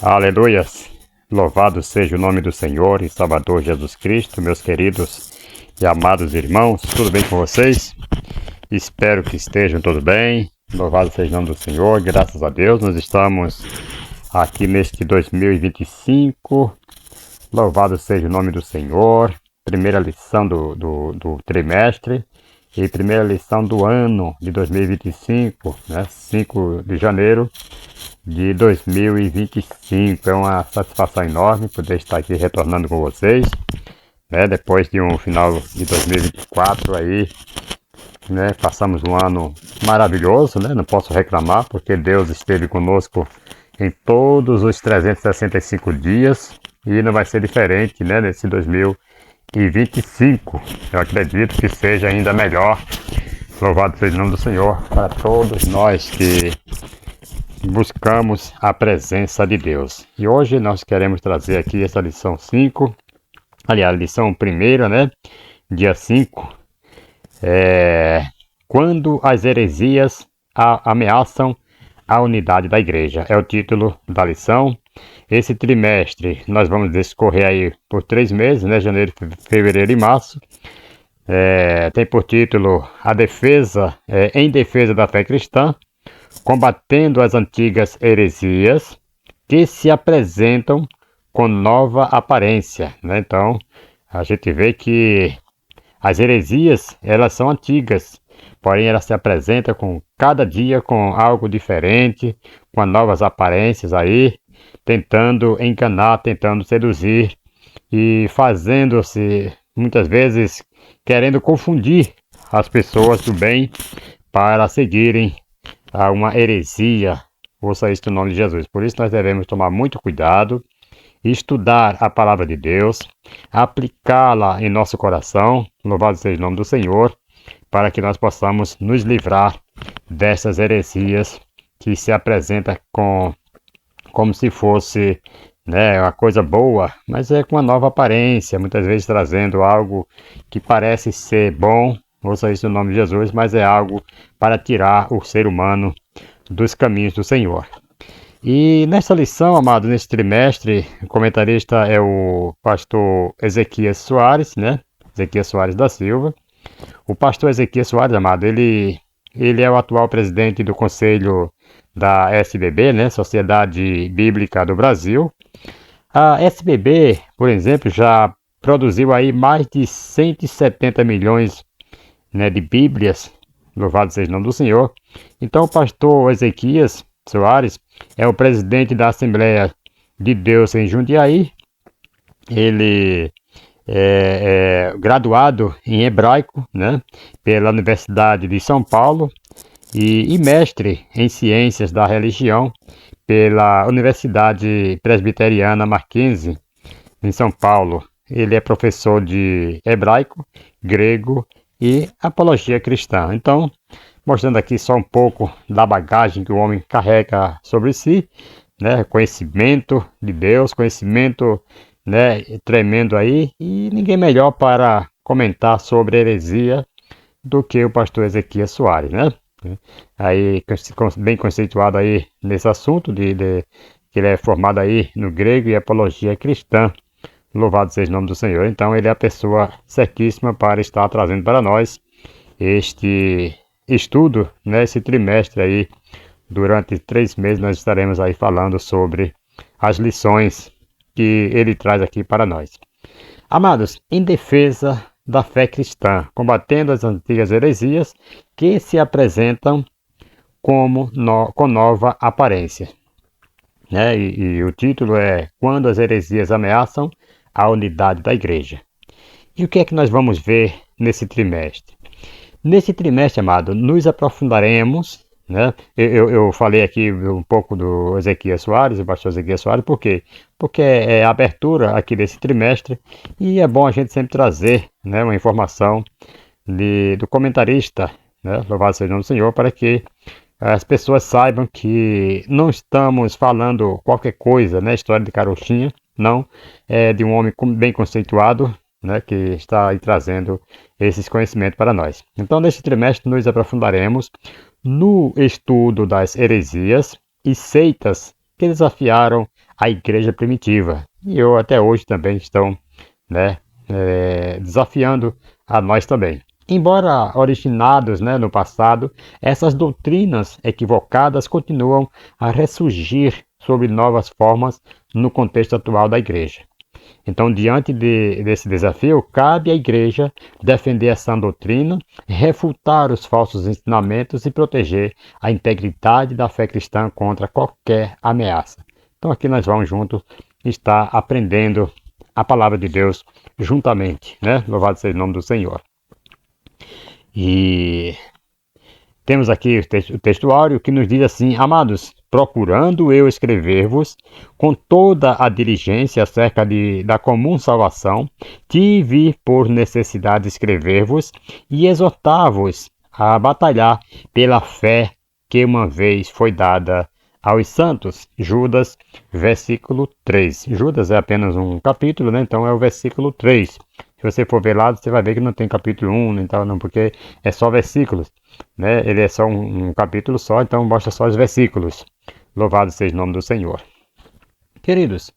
Aleluias! Louvado seja o nome do Senhor e Salvador Jesus Cristo, meus queridos e amados irmãos, tudo bem com vocês? Espero que estejam tudo bem. Louvado seja o nome do Senhor, graças a Deus. Nós estamos aqui neste 2025. Louvado seja o nome do Senhor. Primeira lição do trimestre e primeira lição do ano de 2025, né? 5 de janeiro de 2025. É uma satisfação enorme poder estar aqui retornando com vocês, né? Depois de um final de 2024 aí, né? Passamos um ano maravilhoso, né? Não posso reclamar porque Deus esteve conosco em todos os 365 dias e não vai ser diferente, né? Nesse 2025. Eu acredito que seja ainda melhor. Louvado seja o nome do Senhor para todos nós que buscamos a presença de Deus. E hoje nós queremos trazer aqui essa lição 5, aliás, lição primeira, né? Dia 5, quando as heresias ameaçam a unidade da igreja. É o título da lição. Esse trimestre nós vamos discorrer aí por 3 meses, né? Janeiro, fevereiro e março. Tem por título em defesa da fé cristã, combatendo as antigas heresias que se apresentam com nova aparência, né? Então, a gente vê que as heresias, elas são antigas, porém elas se apresentam com cada dia com algo diferente, com novas aparências aí, tentando enganar, tentando seduzir e fazendo-se, muitas vezes, querendo confundir as pessoas do bem para seguirem a uma heresia. Ouça isso no nome de Jesus. Por isso nós devemos tomar muito cuidado, estudar a palavra de Deus, aplicá-la em nosso coração, louvado seja o nome do Senhor, para que nós possamos nos livrar dessas heresias que se apresentam como se fosse, né, uma coisa boa, mas é com uma nova aparência, muitas vezes trazendo algo que parece ser bom, ouça isso no nome de Jesus, mas é algo para tirar o ser humano dos caminhos do Senhor. E nessa lição, amado, nesse trimestre, o comentarista é o pastor Ezequias Soares, né? Ezequias Soares da Silva. O pastor Ezequias Soares, amado, ele é o atual presidente do conselho da SBB, né? Sociedade Bíblica do Brasil. A SBB, por exemplo, já produziu aí mais de 170 milhões, né, de Bíblias, louvado seja o nome do Senhor. Então o pastor Ezequias Soares é o presidente da Assembleia de Deus em Jundiaí. Ele é graduado em hebraico, né, pela Universidade de São Paulo e mestre em ciências da religião pela Universidade Presbiteriana Mackenzie em São Paulo. Ele é professor de hebraico, grego e apologia cristã. Então, mostrando aqui só um pouco da bagagem que o homem carrega sobre si, né? Conhecimento de Deus, conhecimento, né, tremendo aí, e ninguém melhor para comentar sobre heresia do que o pastor Ezequias Soares, né? Aí, bem conceituado aí nesse assunto, que ele é formado aí no grego e apologia cristã. Louvado seja o nome do Senhor. Então ele é a pessoa certíssima para estar trazendo para nós este estudo, né, esse trimestre aí. Durante 3 meses nós estaremos aí falando sobre as lições que ele traz aqui para nós. Amados, em defesa da fé cristã, combatendo as antigas heresias que se apresentam com nova aparência. Né? E o título é Quando as heresias ameaçam a unidade da igreja. E o que é que nós vamos ver nesse trimestre? Nesse trimestre, amado, nos aprofundaremos, né? Eu falei aqui um pouco do Ezequias Soares, o pastor Ezequias Soares, por quê? Porque é a abertura aqui desse trimestre e é bom a gente sempre trazer, né, uma informação do comentarista, né? Louvado seja o nome do Senhor, para que as pessoas saibam que não estamos falando qualquer coisa, né? História de carochinha, não. É de um homem bem conceituado, né? Que está aí trazendo esses conhecimentos para nós. Então, neste trimestre, nos aprofundaremos no estudo das heresias e seitas que desafiaram a igreja primitiva. E eu até hoje também estão, né, desafiando a nós também. Embora originados, né, no passado, essas doutrinas equivocadas continuam a ressurgir sob novas formas no contexto atual da igreja. Então, diante desse desafio, cabe à igreja defender a sã doutrina, refutar os falsos ensinamentos e proteger a integridade da fé cristã contra qualquer ameaça. Então, aqui nós vamos juntos estar aprendendo a palavra de Deus juntamente, né? Louvado seja o nome do Senhor. E temos aqui o textuário que nos diz assim: amados, procurando eu escrever-vos com toda a diligência acerca da comum salvação, tive por necessidade escrever-vos e exortar-vos a batalhar pela fé que uma vez foi dada aos santos. Judas, versículo 3. Judas é apenas um capítulo, né? Então é o versículo 3. Se você for ver lá, você vai ver que não tem capítulo 1, então não, porque é só versículos, né? Ele é só um capítulo só, então mostra só os versículos. Louvado seja o nome do Senhor. Queridos,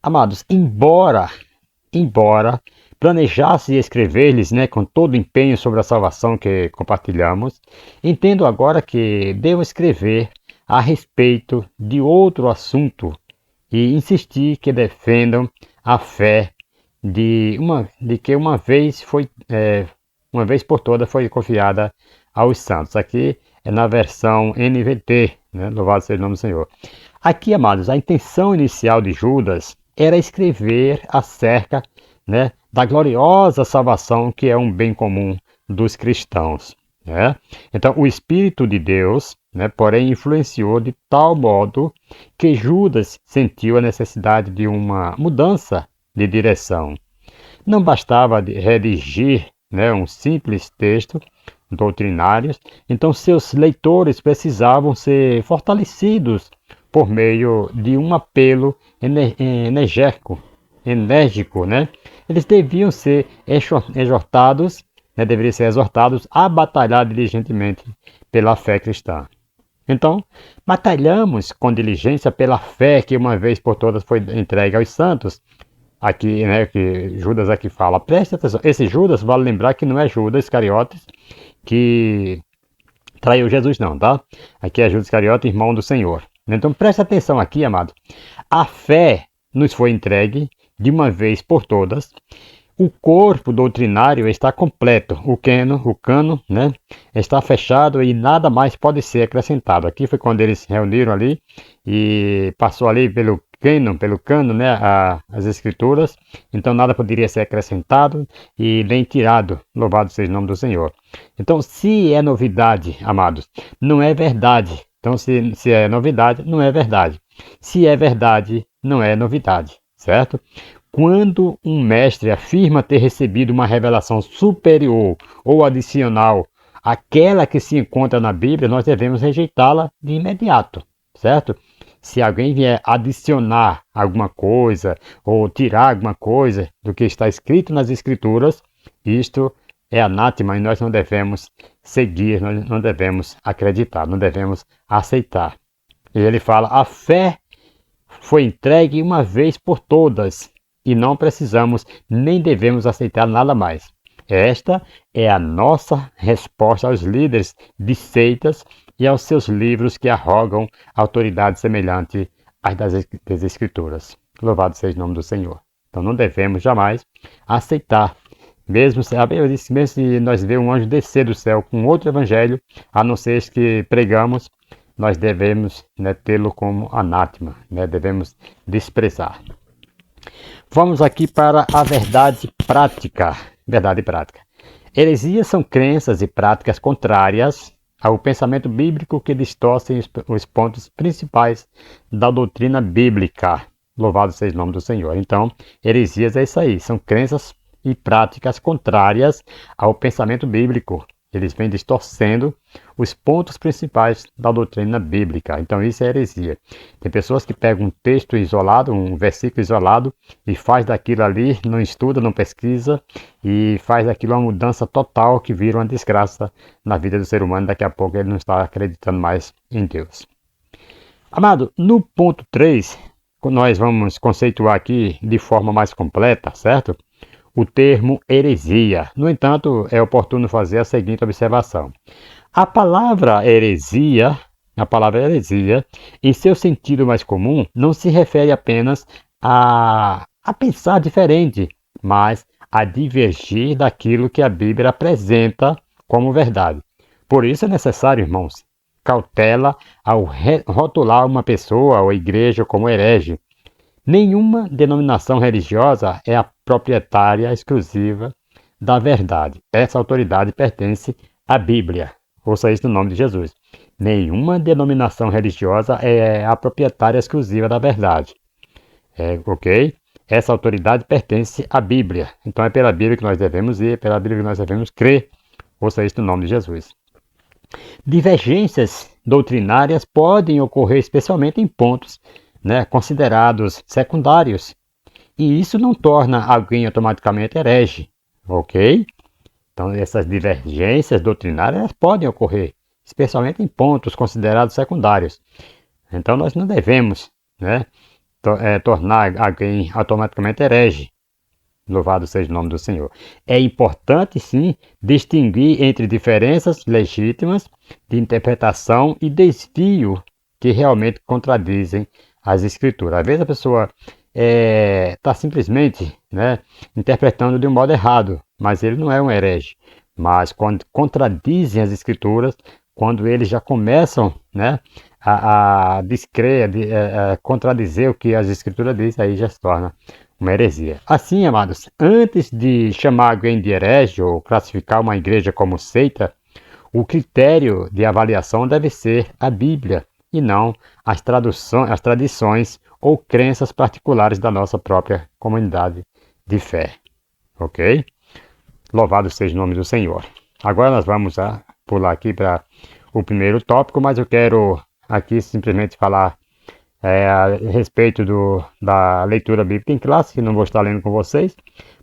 amados, embora planejasse escrever-lhes, né, com todo o empenho sobre a salvação que compartilhamos, entendo agora que devo escrever a respeito de outro assunto e insistir que defendam a fé de que uma vez por todas foi confiada aos santos. Aqui é na versão NVT, né? Louvado seja o nome do Senhor. Aqui, amados, a intenção inicial de Judas era escrever acerca, né, da gloriosa salvação que é um bem comum dos cristãos, né? Então, o Espírito de Deus, né, porém, influenciou de tal modo que Judas sentiu a necessidade de uma mudança de direção. Não bastava redigir, né, um simples texto doutrinário, então seus leitores precisavam ser fortalecidos por meio de um apelo enérgico, né? Eles deviam ser exortados, né, deveriam ser exortados a batalhar diligentemente pela fé cristã. Então, batalhamos com diligência pela fé que uma vez por todas foi entregue aos santos. Aqui, né, que Judas aqui fala, preste atenção, esse Judas, vale lembrar que não é Judas Iscariotes que traiu Jesus não, tá? Aqui é Judas Iscariotes, irmão do Senhor. Então preste atenção aqui, amado. A fé nos foi entregue de uma vez por todas. O corpo doutrinário está completo. O cano, né, está fechado e nada mais pode ser acrescentado. Aqui foi quando eles se reuniram ali e passou ali pelo cano, né, as escrituras. Então nada poderia ser acrescentado e nem tirado. Louvado seja o nome do Senhor. Então, se é novidade, amados, não é verdade. Então, se é novidade, não é verdade. Se é verdade, não é novidade, certo? Quando um mestre afirma ter recebido uma revelação superior ou adicional àquela que se encontra na Bíblia, nós devemos rejeitá-la de imediato, certo? Se alguém vier adicionar alguma coisa ou tirar alguma coisa do que está escrito nas Escrituras, isto é anátema e nós não devemos seguir, nós não devemos acreditar, não devemos aceitar. E ele fala, a fé foi entregue uma vez por todas e não precisamos nem devemos aceitar nada mais. Esta é a nossa resposta aos líderes de seitas e aos seus livros que arrogam autoridade semelhante às das Escrituras. Louvado seja o nome do Senhor. Então não devemos jamais aceitar. Mesmo se nós vemos um anjo descer do céu com outro evangelho, a não ser que pregamos, nós devemos, né, tê-lo como anátema, né, devemos desprezar. Vamos aqui para a verdade prática. Verdade prática. Heresias são crenças e práticas contrárias ao pensamento bíblico que distorcem os pontos principais da doutrina bíblica. Louvado seja o nome do Senhor. Então, heresias é isso aí, são crenças e práticas contrárias ao pensamento bíblico. Eles vêm distorcendo os pontos principais da doutrina bíblica. Então isso é heresia. Tem pessoas que pegam um texto isolado, um versículo isolado, e faz daquilo ali, não estuda, não pesquisa, e faz daquilo uma mudança total que vira uma desgraça na vida do ser humano. Daqui a pouco ele não está acreditando mais em Deus. Amado, no ponto 3, nós vamos conceituar aqui de forma mais completa, certo? O termo heresia. No entanto, é oportuno fazer a seguinte observação. A palavra heresia, em seu sentido mais comum, não se refere apenas a pensar diferente, mas a divergir daquilo que a Bíblia apresenta como verdade. Por isso é necessário, irmãos, cautela ao rotular uma pessoa ou igreja como herege. Nenhuma denominação religiosa é a proprietária exclusiva da verdade. Essa autoridade pertence à Bíblia. Ouça isso no nome de Jesus. Nenhuma denominação religiosa é a proprietária exclusiva da verdade. Ok? Essa autoridade pertence à Bíblia. Então é pela Bíblia que nós devemos ir, é pela Bíblia que nós devemos crer. Ouça isso no nome de Jesus. Divergências doutrinárias podem ocorrer especialmente em pontos, considerados secundários. E isso não torna alguém automaticamente herege. Ok? Então essas divergências doutrinárias podem ocorrer, especialmente em pontos considerados secundários. Então nós não devemos tornar alguém automaticamente herege. Louvado seja o nome do Senhor. É importante, sim, distinguir entre diferenças legítimas de interpretação e desvio que realmente contradizem as Escrituras. Às vezes a pessoa está simplesmente interpretando de um modo errado, mas ele não é um herege. Mas quando contradizem as Escrituras, quando eles já começam a descrer, a contradizer o que as Escrituras dizem, aí já se torna uma heresia. Assim, amados, antes de chamar alguém de herege ou classificar uma igreja como seita, o critério de avaliação deve ser a Bíblia e não as tradições ou crenças particulares da nossa própria comunidade de fé. Ok? Louvado seja o nome do Senhor. Agora nós vamos pular aqui para o primeiro tópico, mas eu quero aqui simplesmente falar a respeito da leitura bíblica em classe, que não vou estar lendo com vocês,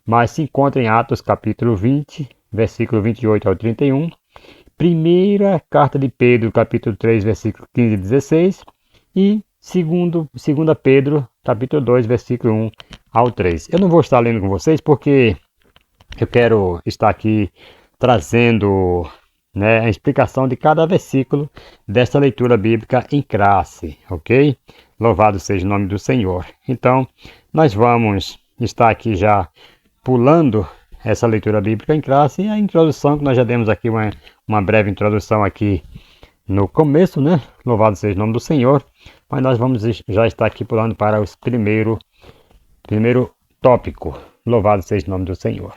mas se encontra em Atos capítulo 20, versículo 28 ao 31, primeira carta de Pedro, capítulo 3, versículo 15 e 16, e segunda Pedro, capítulo 2, versículo 1 ao 3. Eu não vou estar lendo com vocês porque eu quero estar aqui trazendo a explicação de cada versículo desta leitura bíblica em classe, ok? Louvado seja o nome do Senhor. Então, nós vamos estar aqui já pulando essa leitura bíblica em classe e a introdução que nós já demos aqui, uma breve introdução aqui no começo, Louvado seja o nome do Senhor. Mas nós vamos já estar aqui pulando para o primeiro tópico. Louvado seja o nome do Senhor.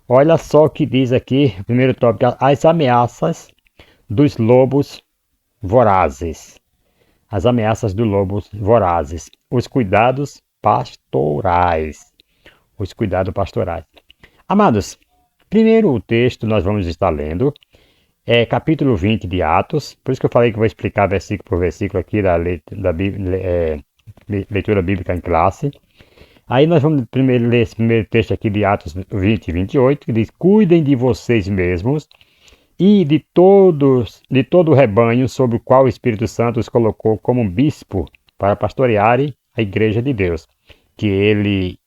Olha só o que diz aqui, o primeiro tópico, as ameaças dos lobos vorazes. As ameaças dos lobos vorazes. Os cuidados pastorais. Os cuidados pastorais. Amados, primeiro o texto nós vamos estar lendo é capítulo 20 de Atos. Por isso que eu falei que vou explicar versículo por versículo aqui da leitura bíblica em classe. Aí nós vamos primeiro ler esse primeiro texto aqui de Atos 20 e 28, que diz: cuidem de vocês mesmos e de todo o rebanho sobre o qual o Espírito Santo os colocou como bispo para pastorearem a igreja de Deus, que ele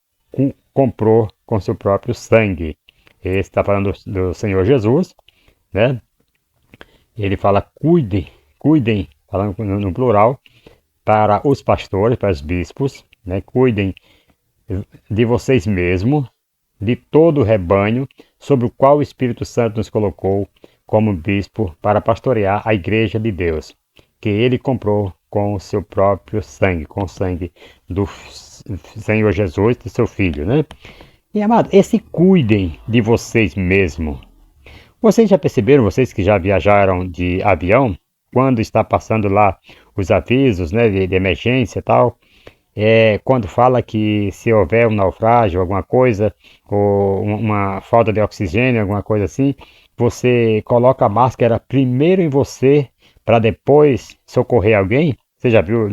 comprou com seu próprio sangue. Ele está falando do Senhor Jesus, Ele fala cuidem, falando no plural, para os pastores, para os bispos, cuidem de vocês mesmos, de todo o rebanho, sobre o qual o Espírito Santo nos colocou como bispo para pastorear a igreja de Deus, que ele comprou com o seu próprio sangue, com o sangue do Senhor Jesus, de seu Filho, E, amado, esse cuidem de vocês mesmos. Vocês já perceberam, vocês que já viajaram de avião, quando está passando lá os avisos, de emergência e tal, quando fala que se houver um naufrágio, alguma coisa, ou uma falta de oxigênio, alguma coisa assim, você coloca a máscara primeiro em você para depois socorrer alguém? Você já viu,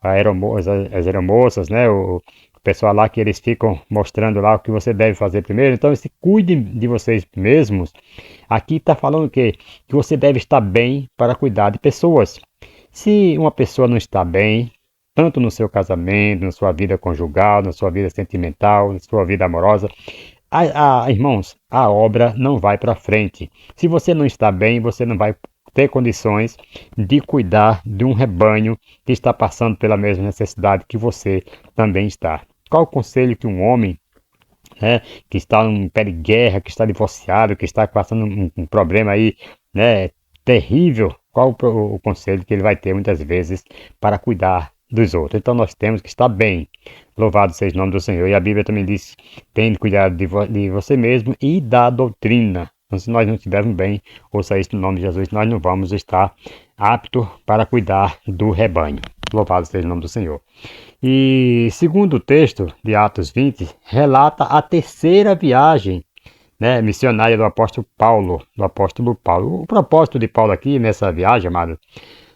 as aeromoças, o pessoal lá que eles ficam mostrando lá o que você deve fazer primeiro. Então, se cuidem de vocês mesmos. Aqui está falando que você deve estar bem para cuidar de pessoas. Se uma pessoa não está bem, tanto no seu casamento, na sua vida conjugal, na sua vida sentimental, na sua vida amorosa, irmãos, a obra não vai para frente. Se você não está bem, você não vai ter condições de cuidar de um rebanho que está passando pela mesma necessidade que você também está. Qual o conselho que um homem, né, que está em pé de guerra, que está divorciado, que está passando um problema aí, né, terrível, qual o conselho que ele vai ter muitas vezes para cuidar dos outros? Então nós temos que estar bem. Louvado seja o nome do Senhor. E a Bíblia também diz: tenha cuidado de você mesmo e da doutrina. Então, se nós não estivermos bem, ouça isso no nome de Jesus, nós não vamos estar aptos para cuidar do rebanho. Louvado seja o nome do Senhor. E segundo o texto de Atos 20, relata a terceira viagem, né, missionária do apóstolo Paulo. O propósito de Paulo aqui nessa viagem, amado,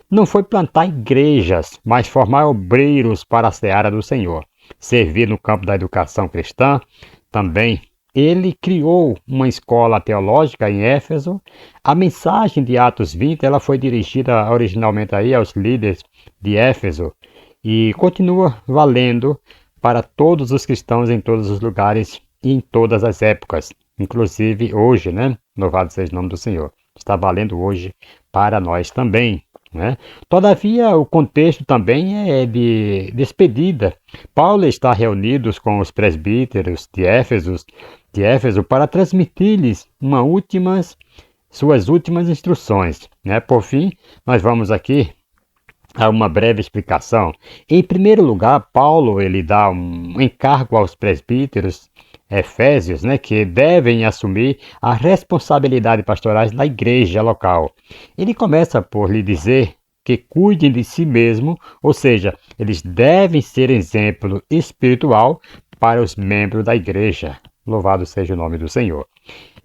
não foi plantar igrejas, mas formar obreiros para a seara do Senhor. Servir no campo da educação cristã também. Ele criou uma escola teológica em Éfeso. A mensagem de Atos 20 ela foi dirigida originalmente aí aos líderes de Éfeso e continua valendo para todos os cristãos em todos os lugares e em todas as épocas, inclusive hoje, né? Louvado seja o nome do Senhor. Está valendo hoje para nós também, né? Todavia, o contexto também é de despedida. Paulo está reunido com os presbíteros de Éfeso para transmitir-lhes suas últimas instruções, né? Por fim, nós vamos aqui a uma breve explicação. Em primeiro lugar, Paulo ele dá um encargo aos presbíteros efésios, né, que devem assumir a responsabilidade pastorais na igreja local. Ele começa por lhe dizer que cuidem de si mesmo, ou seja, eles devem ser exemplo espiritual para os membros da igreja. Louvado seja o nome do Senhor.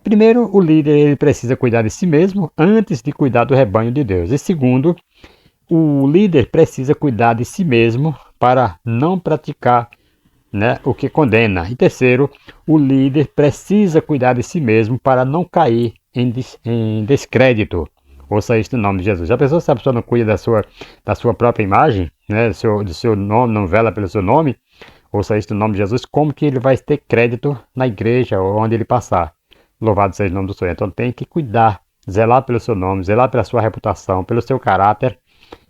Primeiro, o líder ele precisa cuidar de si mesmo antes de cuidar do rebanho de Deus. E segundo, o líder precisa cuidar de si mesmo para não praticar, né, o que condena. E terceiro, o líder precisa cuidar de si mesmo para não cair em descrédito. Ouça isso no nome de Jesus. Se a pessoa não cuida da sua própria imagem, né, do seu nome, não vela pelo seu nome, ouça isso no nome de Jesus, como que ele vai ter crédito na igreja ou onde ele passar? Louvado seja o nome do Senhor. Então tem que cuidar, zelar pelo seu nome, zelar pela sua reputação, pelo seu caráter.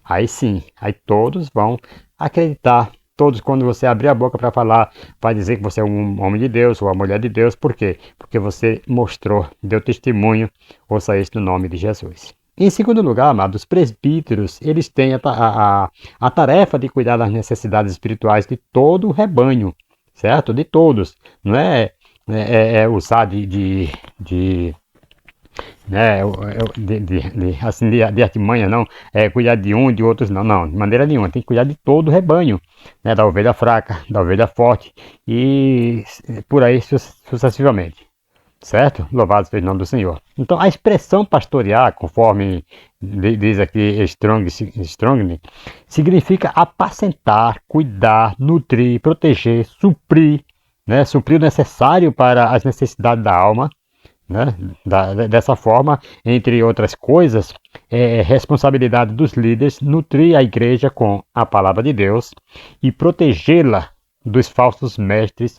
Aí sim, aí todos vão acreditar. Todos, quando você abrir a boca para falar, vai dizer que você é um homem de Deus ou uma mulher de Deus. Por quê? Porque você mostrou, deu testemunho. Ouça isso no nome de Jesus. Em segundo lugar, amados, os presbíteros, eles têm a tarefa de cuidar das necessidades espirituais de todo o rebanho, certo? De todos. Não é usar né, de artimanha, não, cuidar de um e de outros, não, de maneira nenhuma, tem que cuidar de todo o rebanho, né, da ovelha fraca, da ovelha forte e por aí sucessivamente, certo? Louvado seja o nome do Senhor. Então, a expressão pastorear, conforme diz aqui Strong, significa apacentar, cuidar, nutrir, proteger, suprir, né, suprir o necessário para as necessidades da alma, né? Dessa forma, entre outras coisas, é responsabilidade dos líderes nutrir a igreja com a palavra de Deus e protegê-la dos falsos mestres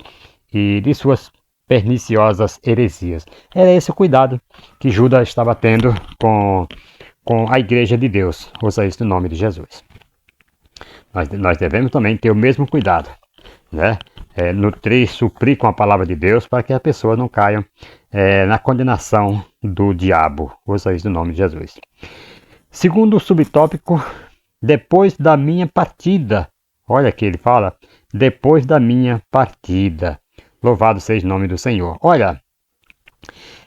e de suas perniciosas heresias. Era esse o cuidado que Judas estava tendo com a igreja de Deus. Ouça isso no nome de Jesus. Nós devemos também ter o mesmo cuidado, né? Nutrir, suprir com a palavra de Deus para que as pessoas não caiam na condenação do diabo. Ouça isso no nome de Jesus. Segundo o subtópico, depois da minha partida. Olha aqui, ele fala, depois da minha partida. Louvado seja o nome do Senhor. Olha,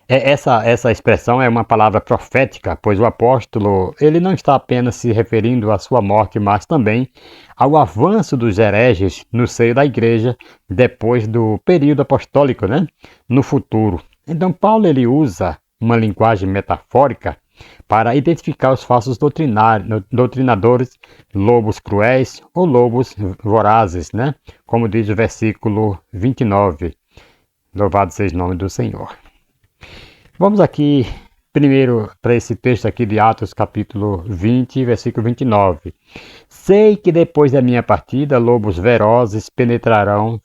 essa expressão é uma palavra profética, pois o apóstolo ele não está apenas se referindo à sua morte, mas também ao avanço dos hereges no seio da igreja depois do período apostólico, né? No futuro. Então Paulo ele usa uma linguagem metafórica para identificar os falsos doutrinadores, lobos cruéis ou lobos vorazes, né? Como diz o versículo 29. Louvado seja o nome do Senhor. Vamos aqui primeiro para esse texto aqui de Atos capítulo 20, versículo 29. Sei que depois da minha partida, lobos ferozes penetrarão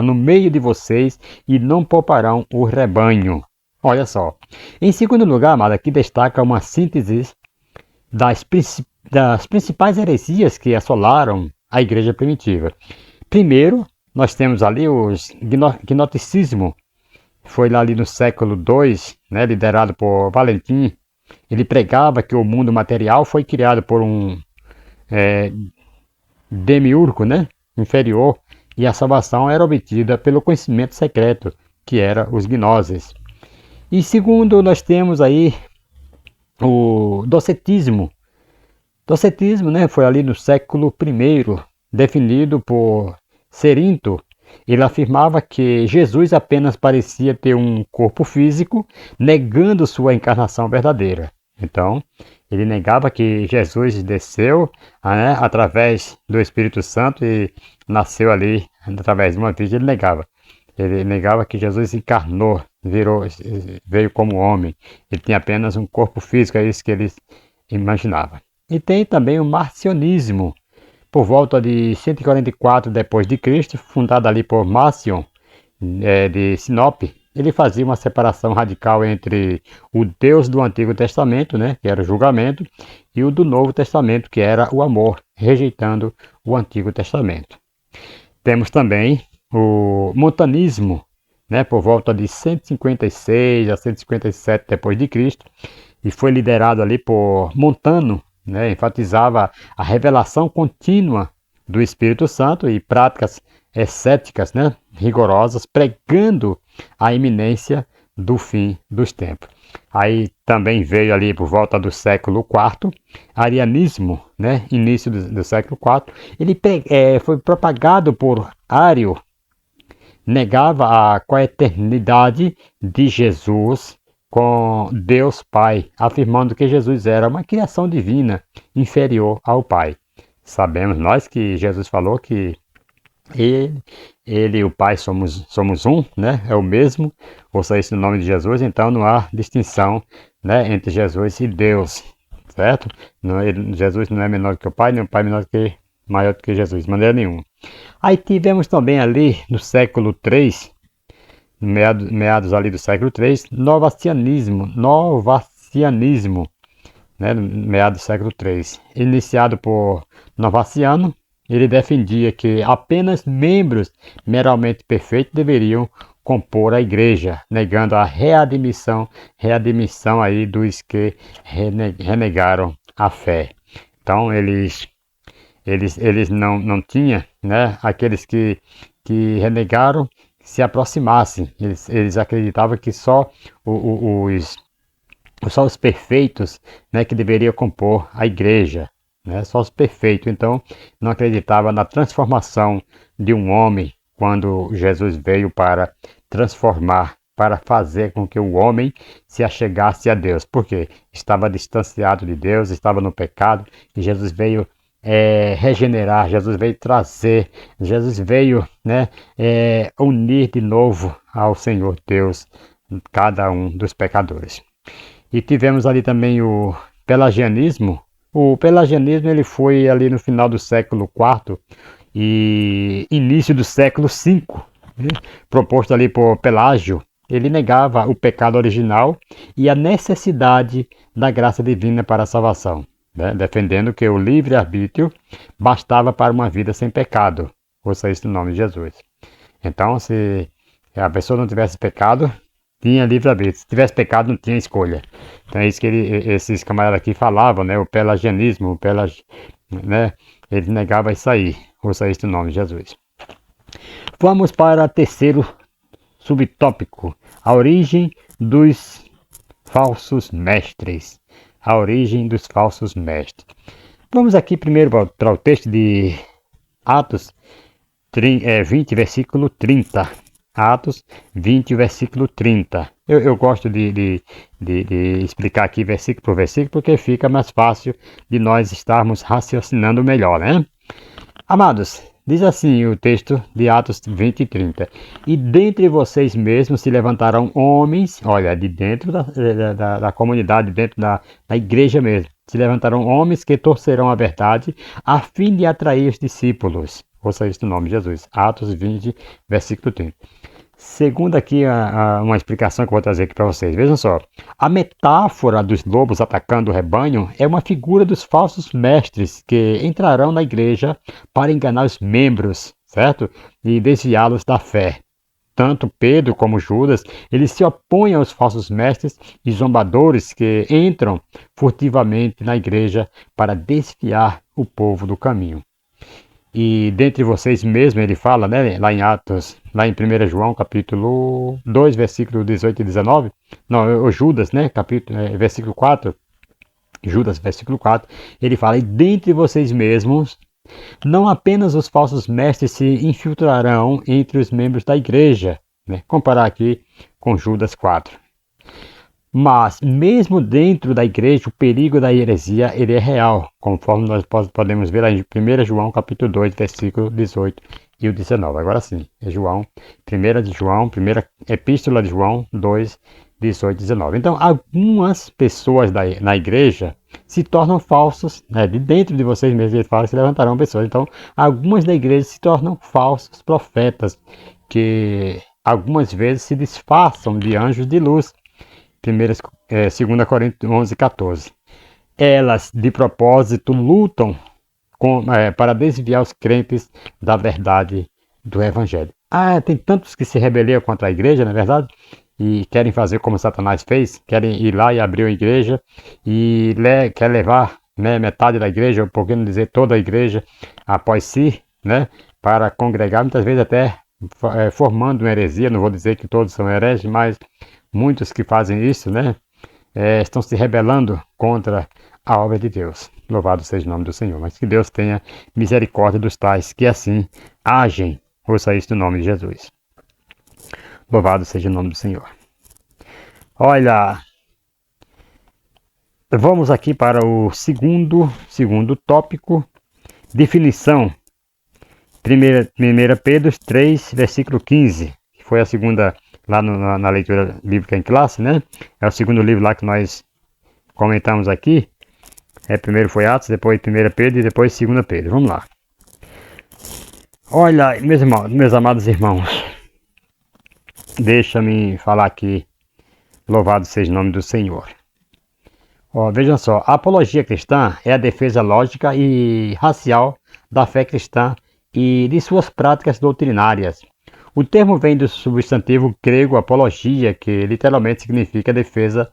no meio de vocês e não pouparão o rebanho. Olha só. Em segundo lugar, amado, aqui destaca uma síntese das principais heresias que assolaram a igreja primitiva. Primeiro, nós temos ali o gnosticismo. Foi lá ali no século II, né, liderado por Valentim. Ele pregava que o mundo material foi criado por um demiurgo, né, inferior, e a salvação era obtida pelo conhecimento secreto, que era os gnoses. E segundo, nós temos aí o docetismo. Docetismo, né, foi ali no século I, definido por Cerinto. Ele afirmava que Jesus apenas parecia ter um corpo físico, negando sua encarnação verdadeira. Então, ele negava que Jesus desceu, né, através do Espírito Santo e nasceu ali através de uma virgem. Ele negava que Jesus encarnou, veio como homem. Ele tinha apenas um corpo físico, é isso que ele imaginava. E tem também o marcionismo, por volta de 144 d.C., fundado ali por Marcion, de Sinop. Ele fazia uma separação radical entre o Deus do Antigo Testamento, né, que era o julgamento, e o do Novo Testamento, que era o amor, rejeitando o Antigo Testamento. Temos também o montanismo, né, por volta de 156 a 157 d.C., e foi liderado ali por Montano, né, enfatizava a revelação contínua do Espírito Santo e práticas ascéticas, né, rigorosas, pregando a iminência do fim dos tempos. Aí também veio ali por volta do século IV, arianismo, né, início do século IV. Ele foi propagado por Ário, negava a coeternidade de Jesus com Deus Pai, afirmando que Jesus era uma criação divina inferior ao Pai. Sabemos nós que Jesus falou que ele e o Pai somos um, né? É o mesmo, ouça isso no nome de Jesus, então não há distinção, né, entre Jesus e Deus, certo? Jesus não é menor que o Pai, nem o Pai maior do que Jesus, de maneira nenhuma. Aí tivemos também ali no século III, meados ali do século III, novacianismo, né, meados do século III, iniciado por Novaciano. Ele defendia que apenas membros meramente perfeitos deveriam compor a igreja, negando a readmissão aí dos que renegaram a fé. Então eles não tinham, né, aqueles que renegaram se aproximassem. Eles acreditavam que só os perfeitos, né, que deveriam compor a igreja, né, só os perfeitos. Então não acreditava na transformação de um homem quando Jesus veio para transformar, para fazer com que o homem se achegasse a Deus, porque estava distanciado de Deus, estava no pecado, e Jesus veio regenerar, Jesus veio trazer, Jesus veio, né, unir de novo ao Senhor Deus cada um dos pecadores. E tivemos ali também o pelagianismo. O pelagianismo ele foi ali no final do século IV e início do século V, né, proposto ali por Pelágio. Ele negava o pecado original e a necessidade da graça divina para a salvação, né, defendendo que o livre-arbítrio bastava para uma vida sem pecado. Ouça isso no nome de Jesus. Então, se a pessoa não tivesse pecado, tinha livre-arbítrio. Se tivesse pecado, não tinha escolha. Então é isso que esses camaradas aqui falavam, né? O pelagianismo, né? Ele negava isso aí. Ouça isso no nome de Jesus. Vamos para o terceiro subtópico. A origem dos falsos mestres. A origem dos falsos mestres. Vamos aqui primeiro para o texto de Atos 20, versículo 30. Atos 20, versículo 30. Eu gosto de explicar aqui versículo por versículo, porque fica mais fácil de nós estarmos raciocinando melhor, né? Amados, Diz assim o texto de Atos 20 e 30. E dentre vocês mesmos se levantarão homens, olha, de dentro da comunidade, dentro da igreja mesmo, se levantarão homens que torcerão a verdade a fim de atrair os discípulos. Ouça isso no nome de Jesus. Atos 20, versículo 30. Segundo aqui uma explicação que eu vou trazer aqui para vocês. Vejam só, a metáfora dos lobos atacando o rebanho é uma figura dos falsos mestres que entrarão na igreja para enganar os membros, certo? E desviá-los da fé. Tanto Pedro como Judas, eles se opõem aos falsos mestres e zombadores que entram furtivamente na igreja para desviar o povo do caminho. E dentre vocês mesmo, ele fala, né, lá em Atos, lá em 1 João, capítulo 2, versículo 18 e 19, não, o Judas, né, versículo 4, Judas, versículo 4, ele fala, e dentre vocês mesmos, não apenas os falsos mestres se infiltrarão entre os membros da igreja, né, comparar aqui com Judas 4. Mas, mesmo dentro da igreja, o perigo da heresia ele é real, conforme nós podemos ver lá em 1 João, capítulo 2, versículo 18 e o 19. Agora sim, é João, 1 de João, primeira epístola de João 2, 18 e 19. Então, algumas pessoas na igreja se tornam falsos, né? De dentro de vocês mesmos, ele fala, se levantarão pessoas. Então, algumas da igreja se tornam falsos profetas, que algumas vezes se disfarçam de anjos de luz. 2 Coríntios 11, 14. Elas, de propósito, lutam para desviar os crentes da verdade do Evangelho. Tem tantos que se rebeliam contra a igreja, não é verdade? E querem fazer como Satanás fez, querem ir lá e abrir uma igreja e quer levar, né, metade da igreja, ou por que não dizer toda a igreja, após si, né, para congregar, muitas vezes até formando uma heresia. Não vou dizer que todos são hereges, mas muitos que fazem isso, né, estão se rebelando contra a obra de Deus. Louvado seja o nome do Senhor. Mas que Deus tenha misericórdia dos tais que assim agem. Ouça isso no nome de Jesus. Louvado seja o nome do Senhor. Olha, vamos aqui para o segundo tópico. Definição. 1 Pedro 3, versículo 15. Que foi a segunda lá na leitura bíblica em classe, né? É o segundo livro lá que nós comentamos aqui. Primeiro foi Atos, depois 1 Pedro e depois 2 Pedro. Vamos lá. Olha, meus amados irmãos, deixa-me falar aqui, louvado seja o nome do Senhor. Vejam só, a apologia cristã é a defesa lógica e racial da fé cristã e de suas práticas doutrinárias. O termo vem do substantivo grego apologia, que literalmente significa defesa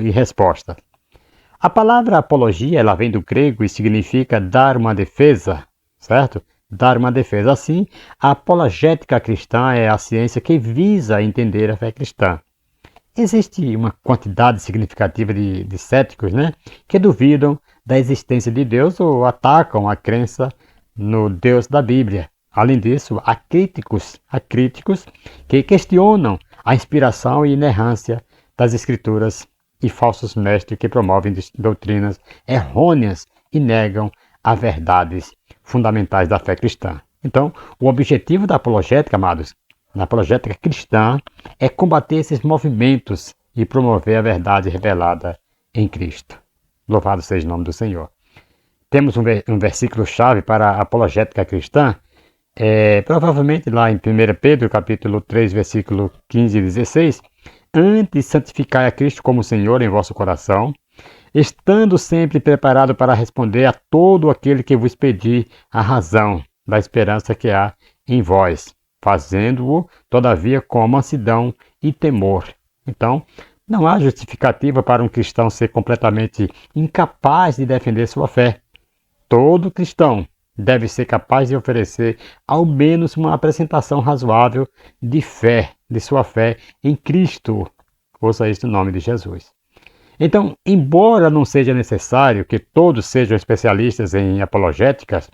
e resposta. A palavra apologia, ela vem do grego e significa dar uma defesa, certo? Dar uma defesa. Assim, a apologética cristã é a ciência que visa entender a fé cristã. Existe uma quantidade significativa de céticos, né, que duvidam da existência de Deus ou atacam a crença no Deus da Bíblia. Além disso, há críticos que questionam a inspiração e inerrância das Escrituras e falsos mestres que promovem doutrinas errôneas e negam as verdades fundamentais da fé cristã. Então, o objetivo da apologética, amados, na apologética cristã, é combater esses movimentos e promover a verdade revelada em Cristo. Louvado seja o nome do Senhor. Temos um versículo-chave para a apologética cristã, provavelmente lá em 1 Pedro, capítulo 3, versículo 15 e 16, antes santificai a Cristo como Senhor em vosso coração, estando sempre preparado para responder a todo aquele que vos pedir a razão da esperança que há em vós, fazendo-o, todavia, com mansidão e temor. Então, não há justificativa para um cristão ser completamente incapaz de defender sua fé. Todo cristão deve ser capaz de oferecer ao menos uma apresentação razoável de fé, de sua fé em Cristo. Ouça isso no nome de Jesus. Então, embora não seja necessário que todos sejam especialistas em apologéticas,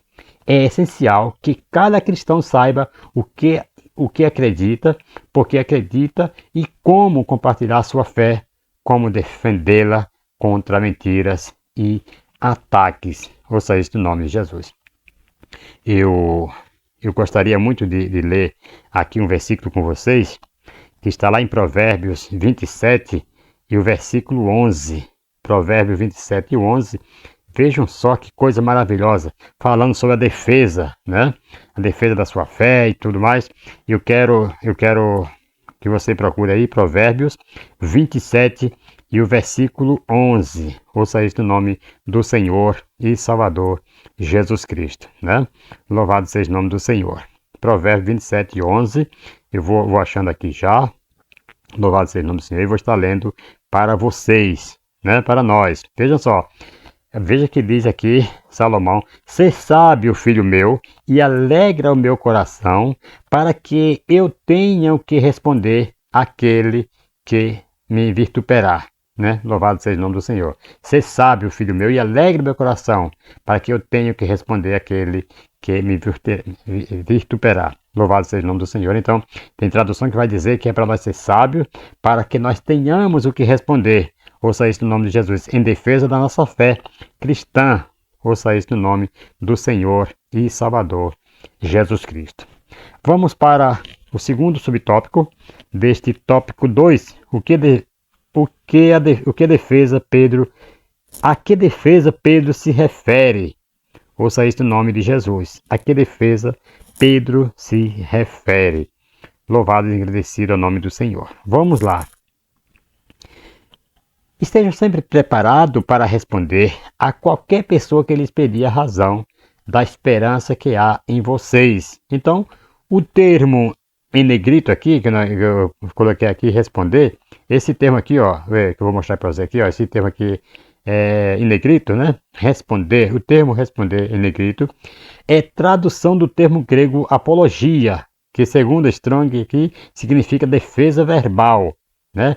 é essencial que cada cristão saiba o que acredita, por que acredita e como compartilhar sua fé, como defendê-la contra mentiras e ataques. Ouça isso no nome de Jesus. Eu eu gostaria muito de ler aqui um versículo com vocês, que está lá em Provérbios 27 e o versículo 11. Provérbios 27 e 11. Vejam só que coisa maravilhosa, falando sobre a defesa, né? A defesa da sua fé e tudo mais. Eu quero que você procure aí Provérbios 27 e o versículo 11. Ouça isso no nome do Senhor e Salvador Jesus Cristo, né? Louvado seja o nome do Senhor. Provérbios 27 e 11. Eu vou achando aqui já. Louvado seja o nome do Senhor. E vou estar lendo para vocês, né? Para nós. Vejam só. Veja que diz aqui Salomão: "Sê sábio, filho meu, e alegra o meu coração, para que eu tenha o que responder àquele que me vituperar." Né? Louvado seja o nome do Senhor. Sê sábio, filho meu, e alegre o meu coração, para que eu tenha o que responder àquele que me vituperar. Louvado seja o nome do Senhor. Então, tem tradução que vai dizer que é para nós ser sábios, para que nós tenhamos o que responder. Ouça isso no nome de Jesus, em defesa da nossa fé cristã. Ouça isso no nome do Senhor e Salvador Jesus Cristo. Vamos para o segundo subtópico deste tópico 2. A que defesa Pedro se refere? Ouça isso no nome de Jesus. A que defesa Pedro se refere? Louvado e agradecido ao nome do Senhor. Vamos lá. Estejam sempre preparados para responder a qualquer pessoa que lhes pedir a razão da esperança que há em vocês. Então, o termo em negrito aqui, que eu coloquei aqui, responder, esse termo aqui, ó, que eu vou mostrar para você aqui, ó, esse termo aqui em negrito, né? Responder, o termo responder em negrito é tradução do termo grego apologia, que segundo Strong aqui significa defesa verbal, né?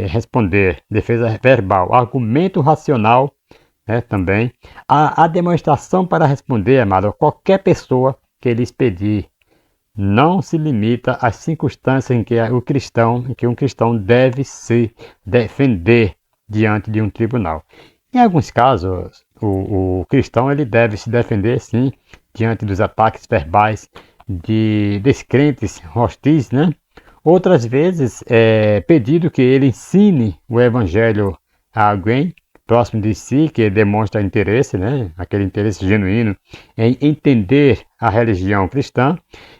Responder, defesa verbal, argumento racional, né, também. A demonstração para responder, amado, a qualquer pessoa que lhes pedir, não se limita às circunstâncias em que um cristão deve se defender diante de um tribunal. Em alguns casos, o cristão ele deve se defender, sim, diante dos ataques verbais de descrentes hostis, né? Outras vezes é pedido que ele ensine o evangelho a alguém próximo de si, que demonstra interesse, né? Aquele interesse genuíno em entender a religião cristã.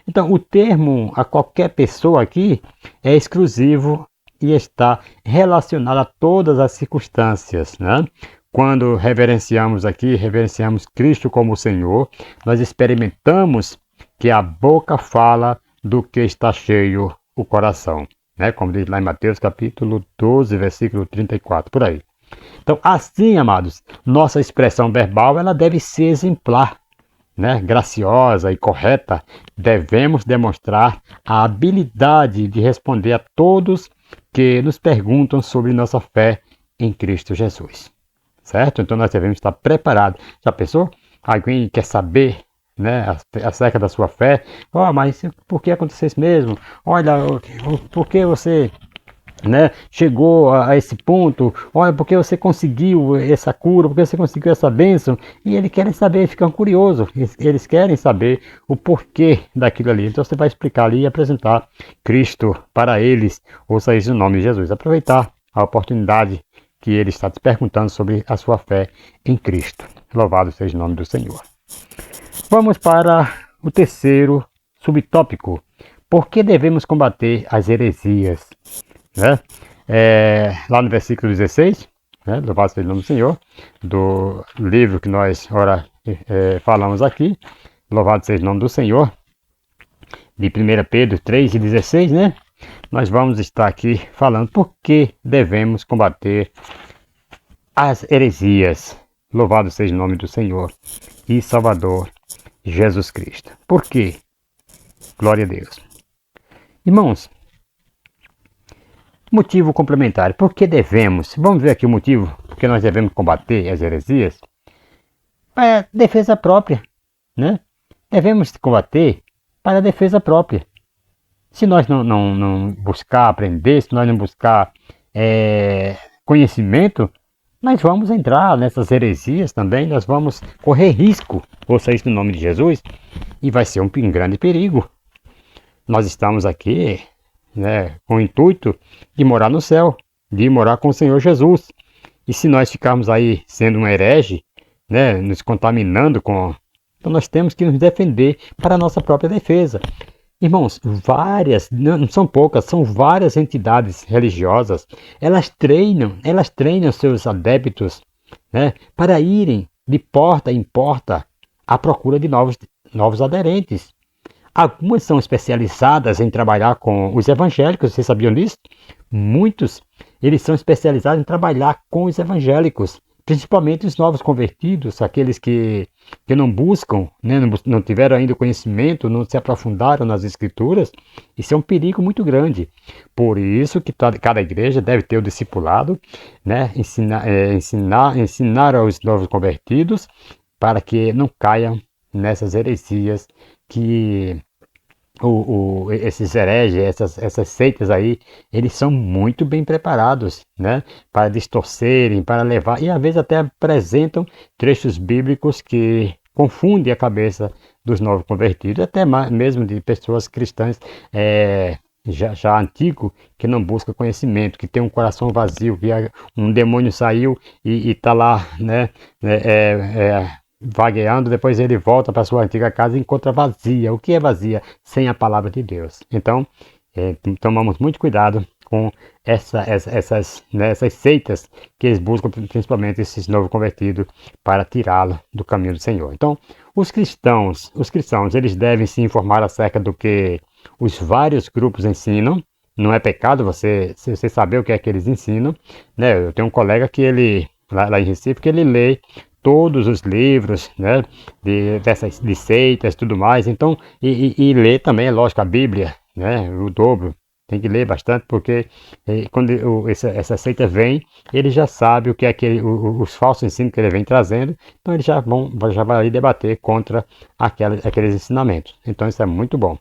Então, o termo a qualquer pessoa aqui é exclusivo e está relacionado a todas as circunstâncias, né? Quando reverenciamos Cristo como Senhor, nós experimentamos que a boca fala do que está cheio o coração, né? Como diz lá em Mateus capítulo 12, versículo 34, por aí. Então, assim, amados, nossa expressão verbal ela deve ser exemplar, né? Graciosa e correta. Devemos demonstrar a habilidade de responder a todos que nos perguntam sobre nossa fé em Cristo Jesus. Certo? Então, nós devemos estar preparados. Já pensou? Alguém quer saber, né, acerca da sua fé? Mas por que aconteceu isso mesmo? Olha, por que você, né, chegou a esse ponto? Olha, por que você conseguiu essa cura? Por que você conseguiu essa bênção? E eles querem saber, ficam curiosos. Eles querem saber o porquê daquilo ali. Então você vai explicar ali e apresentar Cristo para eles. Ouça isso no nome de Jesus. Aproveitar a oportunidade que ele está te perguntando sobre a sua fé em Cristo. Louvado seja o nome do Senhor. Vamos para o terceiro subtópico. Por que devemos combater as heresias? Né? Lá no versículo 16, né? Louvado seja o nome do Senhor, do livro que nós falamos aqui, louvado seja o nome do Senhor, de 1 Pedro 3 e 16, né? Nós vamos estar aqui falando por que devemos combater as heresias. Louvado seja o nome do Senhor e Salvador Jesus Cristo. Por quê? Glória a Deus. Irmãos, motivo complementar. Por que devemos? Vamos ver aqui o motivo por que nós devemos combater as heresias. Para defesa própria, né? Devemos combater para a defesa própria. Se nós não buscar aprender, se nós não buscar conhecimento, nós vamos entrar nessas heresias também, nós vamos correr risco, ouça isso no nome de Jesus, e vai ser um grande perigo. Nós estamos aqui, né, com o intuito de morar no céu, de morar com o Senhor Jesus. E se nós ficarmos aí sendo um herege, né, nos contaminando com... Então nós temos que nos defender para a nossa própria defesa. Irmãos, várias, não são poucas, são várias entidades religiosas, elas treinam seus adeptos, né, para irem de porta em porta à procura de novos aderentes. Algumas são especializadas em trabalhar com os evangélicos, vocês sabiam disso? Muitos, eles são especializados em trabalhar com os evangélicos, principalmente os novos convertidos, aqueles que não buscam, né, não tiveram ainda o conhecimento, não se aprofundaram nas escrituras. Isso é um perigo muito grande. Por isso que cada igreja deve ter o discipulado, né, ensinar aos novos convertidos para que não caiam nessas heresias que esses hereges, essas seitas aí, eles são muito bem preparados, né, para distorcerem, para levar, e às vezes até apresentam trechos bíblicos que confundem a cabeça dos novos convertidos, até mesmo de pessoas cristãs já antigo, que não busca conhecimento, que tem um coração vazio, que um demônio saiu e está lá, né, vagueando, depois ele volta para sua antiga casa e encontra vazia. O que é vazia? Sem a palavra de Deus. Então, tomamos muito cuidado com essas seitas que eles buscam, principalmente esses novos convertidos, para tirá-lo do caminho do Senhor. Então, os cristãos, eles devem se informar acerca do que os vários grupos ensinam. Não é pecado você saber o que é que eles ensinam, né? Eu tenho um colega que ele, lá em Recife, que ele lê todos os livros, né, de seitas e tudo mais. Então, e ler também, é lógico, a Bíblia, né, o dobro. Tem que ler bastante, porque quando essa seita vem, ele já sabe o que é os falsos ensinos que ele vem trazendo, então ele já vai ali debater contra aqueles ensinamentos. Então isso é muito bom,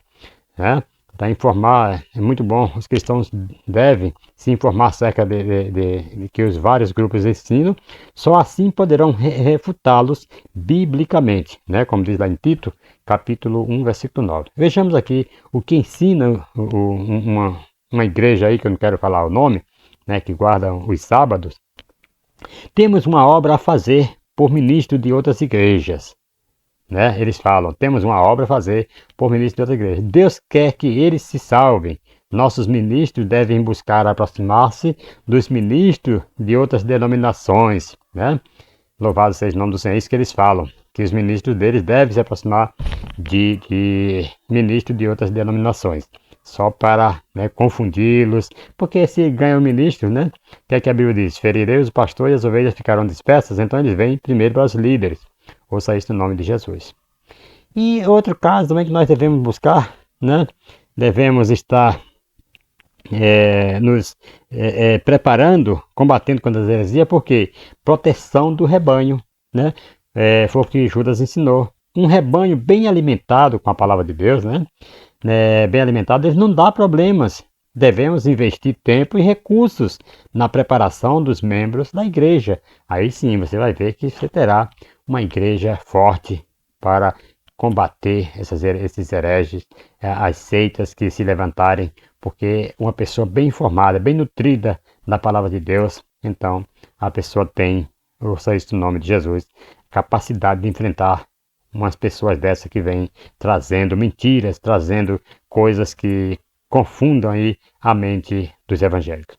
né? Para informar, é muito bom, os cristãos devem se informar acerca de que os vários grupos ensinam, só assim poderão refutá-los biblicamente, né? Como diz lá em Tito, capítulo 1, versículo 9. Vejamos aqui o que ensina uma igreja aí, que eu não quero falar o nome, né, que guarda os sábados. Temos uma obra a fazer por ministro de outras igrejas. Né? Eles falam, temos uma obra a fazer por ministros de outra igreja. Deus quer que eles se salvem. Nossos ministros devem buscar aproximar-se dos ministros de outras denominações. Né? Louvado seja o nome do Senhor. É isso que eles falam, que os ministros deles devem se aproximar de ministros de outras denominações. Só para, né, confundi-los. Porque se ganham ministros, né? O que é que a Bíblia diz? Ferirei os pastores e as ovelhas ficarão dispersas. Então eles vêm primeiro para os líderes. Ouça isso no nome de Jesus. E outro caso também que nós devemos buscar, né? Devemos estar nos preparando, combatendo contra as heresias, porque proteção do rebanho, né? Foi o que Judas ensinou. Um rebanho bem alimentado com a palavra de Deus, né? Bem alimentado, ele não dá problemas. Devemos investir tempo e recursos na preparação dos membros da igreja. Aí sim, você vai ver que você terá uma igreja forte para combater esses hereges, as seitas que se levantarem, porque uma pessoa bem informada, bem nutrida na palavra de Deus, então a pessoa tem, ouça isso no nome de Jesus, capacidade de enfrentar umas pessoas dessas que vêm trazendo mentiras, trazendo coisas que confundam aí a mente dos evangélicos.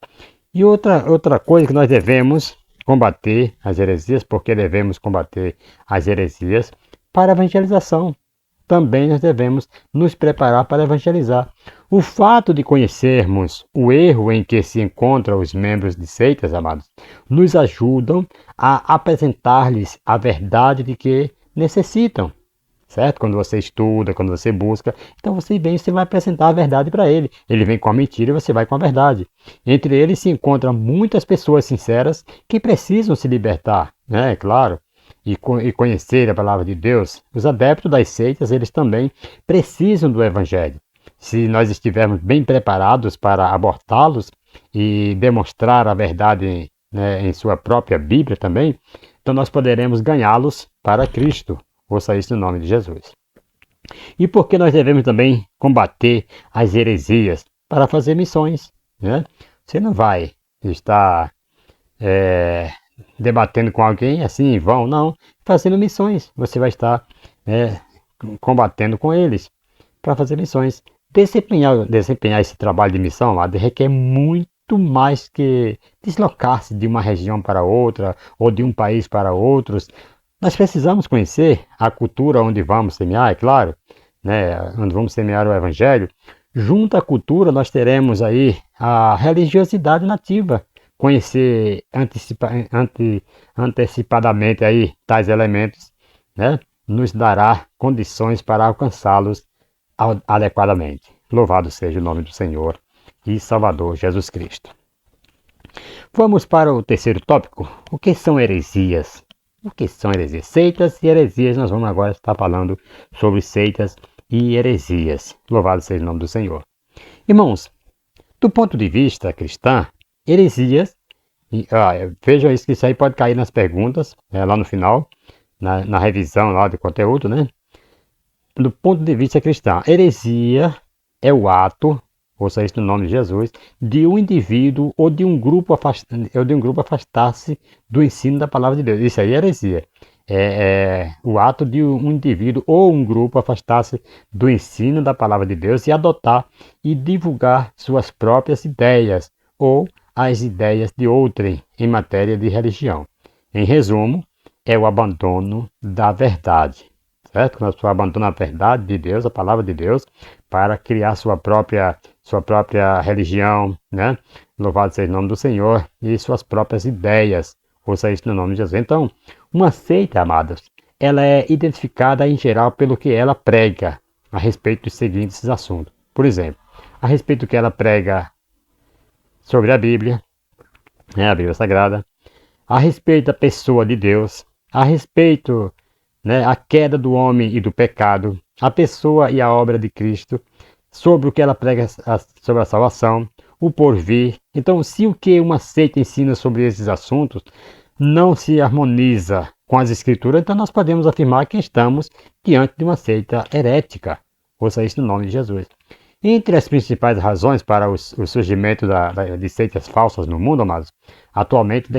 E outra coisa que nós devemos combater as heresias, porque devemos combater as heresias para a evangelização. Também nós devemos nos preparar para evangelizar. O fato de conhecermos o erro em que se encontram os membros de seitas, amados, nos ajudam a apresentar-lhes a verdade de que necessitam. Certo? Quando você estuda, quando você busca, então você vai apresentar a verdade para ele. Ele vem com a mentira e você vai com a verdade. Entre eles se encontram muitas pessoas sinceras que precisam se libertar, né? Claro, e conhecer a palavra de Deus. Os adeptos das seitas, eles também precisam do evangelho. Se nós estivermos bem preparados para abortá-los e demonstrar a verdade né, em sua própria Bíblia também, então nós poderemos ganhá-los para Cristo. Ouça isso no nome de Jesus. E por que nós devemos também combater as heresias? Para fazer missões, né? Você não vai estar debatendo com alguém assim em vão, não. Fazendo missões, você vai estar combatendo com eles para fazer missões. Desempenhar esse trabalho de missão, amado, requer muito mais que deslocar-se de uma região para outra ou de um país para outros. Nós precisamos conhecer a cultura onde vamos semear, é claro, né, onde vamos semear o Evangelho. Junto à cultura, nós teremos aí a religiosidade nativa, conhecer antecipadamente aí tais elementos, né, nos dará condições para alcançá-los adequadamente. Louvado seja o nome do Senhor e Salvador Jesus Cristo. Vamos para o terceiro tópico. O que são heresias? O que são heresias? Seitas e heresias. Nós vamos agora estar falando sobre seitas e heresias. Louvado seja o nome do Senhor. Irmãos, do ponto de vista cristão, heresias, vejam isso, que isso aí pode cair nas perguntas, lá no final, na revisão lá do conteúdo, né? Do ponto de vista cristão, heresia é o ato, ouça isso no nome de Jesus, de um indivíduo ou de um grupo afastar-se do ensino da palavra de Deus. Isso aí é heresia. É o ato de um indivíduo ou um grupo afastar-se do ensino da palavra de Deus e adotar e divulgar suas próprias ideias ou as ideias de outrem em matéria de religião. Em resumo, é o abandono da verdade. Certo? Quando a pessoa abandona a verdade de Deus, a palavra de Deus, para criar sua própria religião, né? Louvado seja o nome do Senhor, e suas próprias ideias. Ouça isso no nome de Jesus. Então, uma seita, amados, ela é identificada em geral pelo que ela prega a respeito dos seguintes assuntos. Por exemplo, a respeito do que ela prega sobre a Bíblia, a Bíblia Sagrada, a respeito da pessoa de Deus, a respeito, né, a queda do homem e do pecado, a pessoa e a obra de Cristo, sobre o que ela prega sobre a salvação, o porvir. Então, se o que uma seita ensina sobre esses assuntos não se harmoniza com as Escrituras, então nós podemos afirmar que estamos diante de uma seita herética. Ouça isso no nome de Jesus. Entre as principais razões para o surgimento de seitas falsas no mundo, amados, atualmente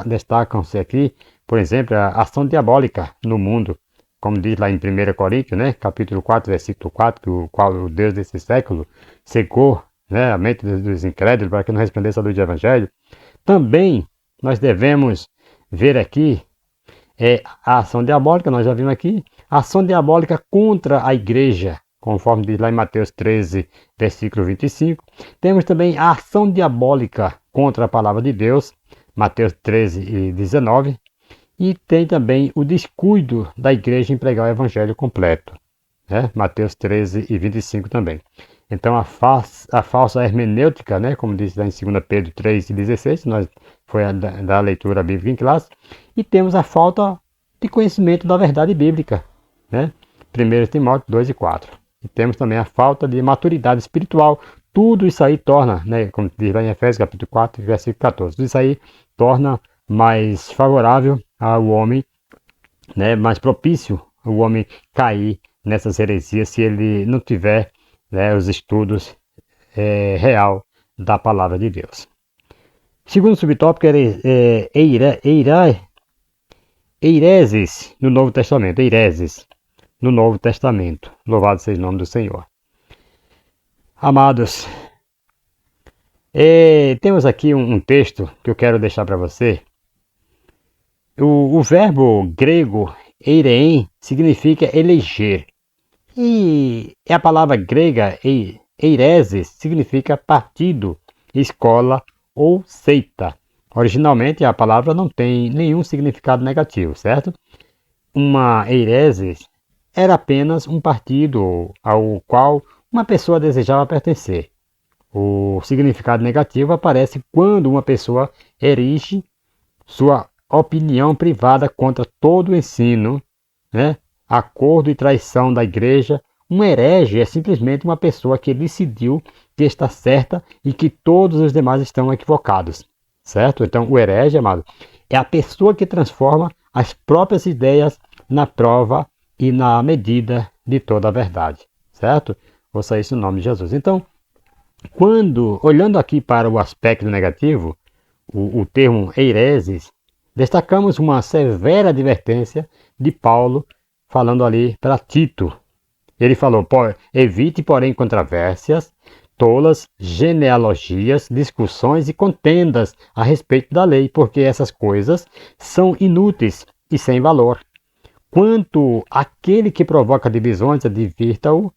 destacam-se aqui, por exemplo, a ação diabólica no mundo, como diz lá em 1 Coríntios, né, capítulo 4, versículo 4, o qual o Deus desse século cegou, né, a mente dos incrédulos para que não resplandeça a luz do Evangelho. Também nós devemos ver aqui a ação diabólica, nós já vimos aqui, a ação diabólica contra a igreja, conforme diz lá em Mateus 13, versículo 25. Temos também a ação diabólica contra a palavra de Deus, Mateus 13 e 19. E tem também o descuido da igreja em pregar o evangelho completo, né? Mateus 13 e 25 também. Então a falsa hermenêutica, né? Como diz lá em 2 Pedro 3 e 16, foi da leitura bíblica em classe. E temos a falta de conhecimento da verdade bíblica, né? 1 Timóteo 2 e 4. E temos também a falta de maturidade espiritual. Tudo isso aí torna, né? Como diz lá em Efésios capítulo 4, versículo 14. Tudo isso aí torna mais favorável ao homem, né, mais propício ao homem cair nessas heresias se ele não tiver, né, os estudos real da palavra de Deus. Segundo subtópico é hereses no Novo Testamento. Hereses no Novo Testamento. Louvado seja o nome do Senhor. Amados, temos aqui um texto que eu quero deixar para você. O verbo grego eirein significa eleger. E a palavra grega eireses significa partido, escola ou seita. Originalmente a palavra não tem nenhum significado negativo, certo? Uma eireses era apenas um partido ao qual uma pessoa desejava pertencer. O significado negativo aparece quando uma pessoa erige sua opinião privada contra todo o ensino, né? Acordo e traição da igreja. Um herege é simplesmente uma pessoa que decidiu que está certa e que todos os demais estão equivocados. certo? Então, o herege, amado, é a pessoa que transforma as próprias ideias na prova e na medida de toda a verdade, certo? Ouça isso no nome de Jesus. Então, olhando aqui para o aspecto negativo, o termo hereses, destacamos uma severa advertência de Paulo, falando ali para Tito. Ele falou: evite, porém, controvérsias, tolas, genealogias, discussões e contendas a respeito da lei, porque essas coisas são inúteis e sem valor. Quanto àquele que provoca divisões, advirta-o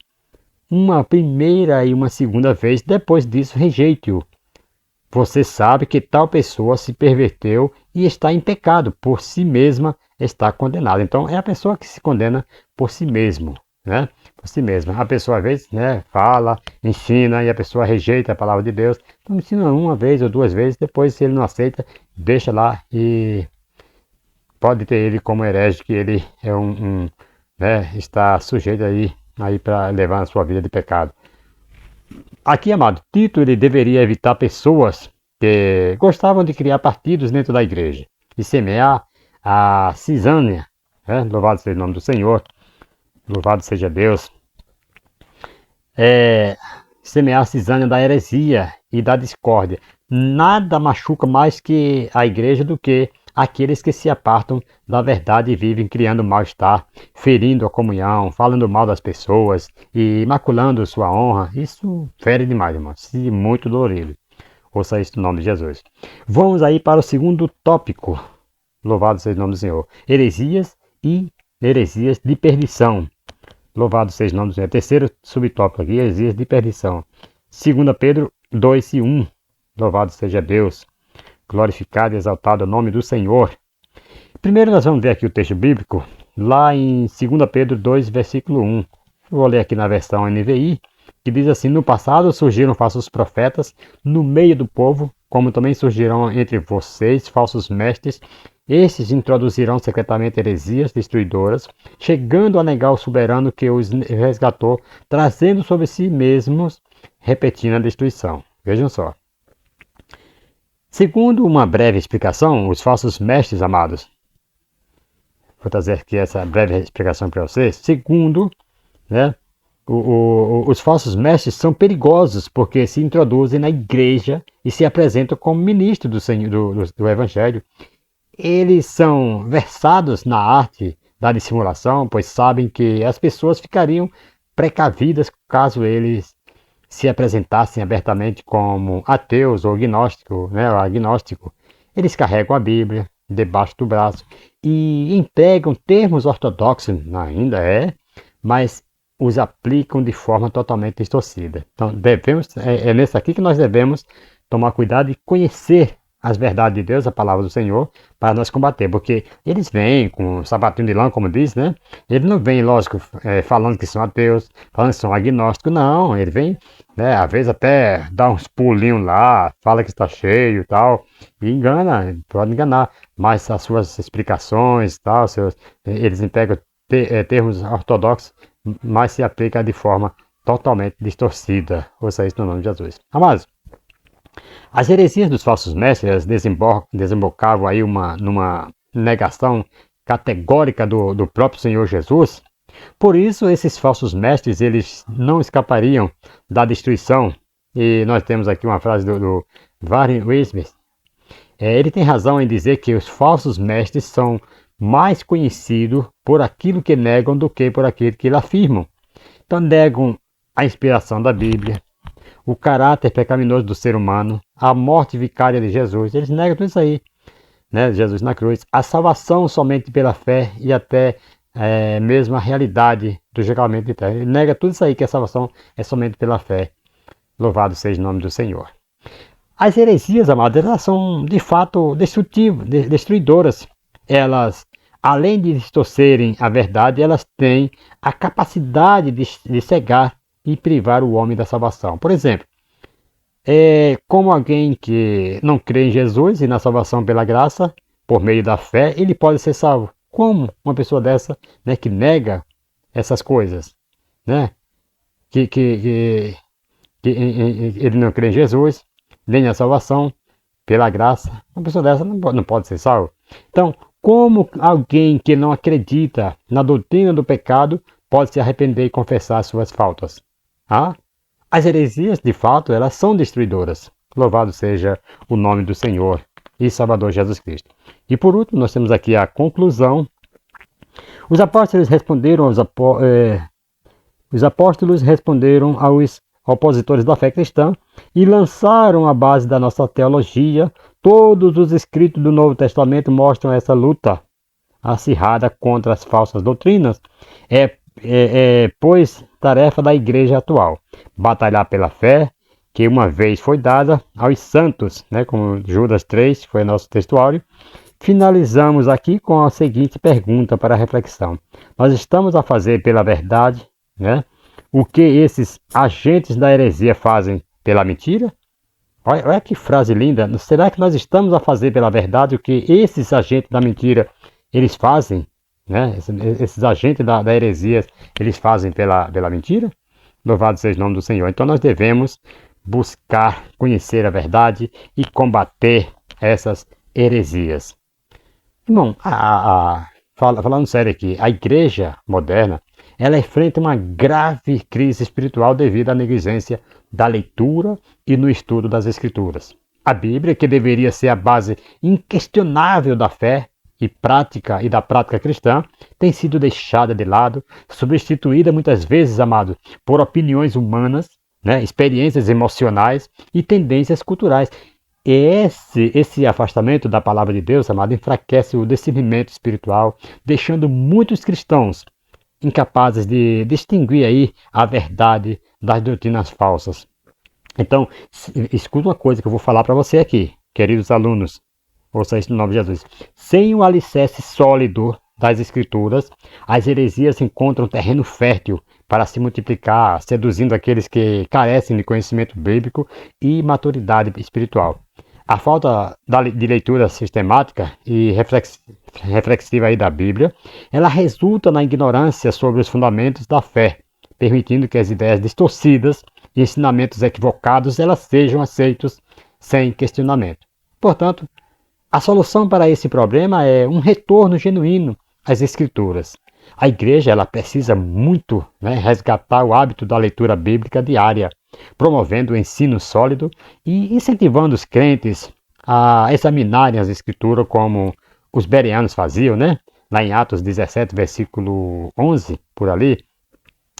uma primeira e uma segunda vez, depois disso rejeite-o. Você sabe que tal pessoa se perverteu e está em pecado, por si mesma está condenada. Então é a pessoa que se condena por si mesmo, né? Por si mesma. A pessoa às vezes, né, fala, ensina e a pessoa rejeita a palavra de Deus. Então ensina uma vez ou duas vezes, depois se ele não aceita, deixa lá e pode ter ele como herege, que ele é né, está sujeito aí para levar a sua vida de pecado. Aqui, amado, Tito ele deveria evitar pessoas que gostavam de criar partidos dentro da igreja e semear a cisânia, né? Louvado seja o nome do Senhor, louvado seja Deus. Semear a cisânia da heresia e da discórdia. Nada machuca mais que a igreja do que aqueles que se apartam da verdade e vivem criando mal-estar, ferindo a comunhão, falando mal das pessoas e maculando sua honra. Isso fere demais, irmão. Se muito dolorido. Ouça isso no nome de Jesus. Vamos aí para o segundo tópico. Louvado seja o nome do Senhor. Heresias e heresias de perdição. Louvado seja o nome do Senhor. Terceiro subtópico aqui, heresias de perdição. 2 Pedro 2:1. Louvado seja Deus. Glorificado e exaltado o nome do Senhor. Primeiro nós vamos ver aqui o texto bíblico, lá em 2 Pedro 2, versículo 1. Eu vou ler aqui na versão NVI, que diz assim: no passado surgiram falsos profetas no meio do povo, como também surgirão entre vocês falsos mestres. Estes introduzirão secretamente heresias destruidoras, chegando a negar o soberano que os resgatou, trazendo sobre si mesmos, repetindo a destruição. Vejam só. Segundo uma breve explicação, os falsos mestres, amados, vou trazer aqui essa breve explicação para vocês. Segundo, né, os falsos mestres são perigosos porque se introduzem na igreja e se apresentam como ministros do Evangelho. Eles são versados na arte da dissimulação, pois sabem que as pessoas ficariam precavidas caso eles se apresentassem abertamente como ateus ou agnóstico. Eles carregam a Bíblia debaixo do braço e empregam termos ortodoxos, ainda mas os aplicam de forma totalmente distorcida. Então é nesse aqui que nós devemos tomar cuidado e conhecer as verdades de Deus, a palavra do Senhor, para nós combater, porque eles vêm com um sapatinho de lã, como diz, né? Eles não vêm, lógico, falando que são ateus, falando que são agnósticos, não, ele vem, né, às vezes até dá uns pulinhos lá, fala que está cheio e tal, e engana, pode enganar, mas as suas explicações, tal, eles empregam termos ortodoxos, mas se aplica de forma totalmente distorcida. Ouça isso no nome de Jesus. Amados, as heresias dos falsos mestres desembocavam aí numa negação categórica do próprio Senhor Jesus. Por isso, esses falsos mestres eles não escapariam da destruição. E nós temos aqui uma frase do Warren Wiersbe. Ele tem razão em dizer que os falsos mestres são mais conhecidos por aquilo que negam do que por aquilo que afirmam. Então negam a inspiração da Bíblia, o caráter pecaminoso do ser humano, a morte vicária de Jesus. Eles negam tudo isso aí, né? Jesus na cruz, a salvação somente pela fé e até mesmo a realidade do julgamento de terra. Ele nega tudo isso aí, que a salvação é somente pela fé. Louvado seja o nome do Senhor. As heresias, amados, elas são de fato destruidoras. Elas, além de distorcerem a verdade, elas têm a capacidade de cegar e privar o homem da salvação. Por exemplo, como alguém que não crê em Jesus e na salvação pela graça, por meio da fé, ele pode ser salvo. Como uma pessoa dessa, né, que nega essas coisas, né, que ele não crê em Jesus, nem na salvação, pela graça, uma pessoa dessa não pode ser salva. Então, como alguém que não acredita na doutrina do pecado pode se arrepender e confessar suas faltas? Ah? As heresias, de fato, elas são destruidoras. Louvado seja o nome do Senhor e Salvador Jesus Cristo. E por último, nós temos aqui a conclusão. Os apóstolos responderam aos opositores da fé cristã e lançaram a base da nossa teologia. Todos os escritos do Novo Testamento mostram essa luta acirrada contra as falsas doutrinas. Pois, tarefa da igreja atual, batalhar pela fé que uma vez foi dada aos santos, né, como Judas 3, foi nosso textuário. Finalizamos aqui com a seguinte pergunta para a reflexão. Nós estamos a fazer pela verdade, né, o que esses agentes da heresia fazem pela mentira? Olha que frase linda. Será que nós estamos a fazer pela verdade o que esses agentes da mentira eles fazem? Né? Esses agentes da heresia, eles fazem pela mentira? Louvado seja o nome do Senhor. Então nós devemos buscar conhecer a verdade e combater essas heresias. Irmão, falando sério aqui, a igreja moderna, ela enfrenta uma grave crise espiritual devido à negligência da leitura e no estudo das Escrituras. A Bíblia, que deveria ser a base inquestionável da fé e da prática cristã, tem sido deixada de lado, substituída muitas vezes, amado, por opiniões humanas, né, experiências emocionais e tendências culturais. Esse afastamento da palavra de Deus, amado, enfraquece o discernimento espiritual, deixando muitos cristãos incapazes de distinguir aí a verdade das doutrinas falsas. Então, escuta uma coisa que eu vou falar para você aqui, queridos alunos. Ouça isso no nome de Jesus. Sem o alicerce sólido das Escrituras, as heresias encontram terreno fértil para se multiplicar, seduzindo aqueles que carecem de conhecimento bíblico e maturidade espiritual. A falta de leitura sistemática e reflexiva aí da Bíblia, ela resulta na ignorância sobre os fundamentos da fé, permitindo que as ideias distorcidas e ensinamentos equivocados elas sejam aceitos sem questionamento. Portanto, a solução para esse problema é um retorno genuíno às Escrituras. A igreja ela precisa muito resgatar o hábito da leitura bíblica diária, promovendo o ensino sólido e incentivando os crentes a examinarem as Escrituras como os bereanos faziam, né? Lá em Atos 17, versículo 11, por ali.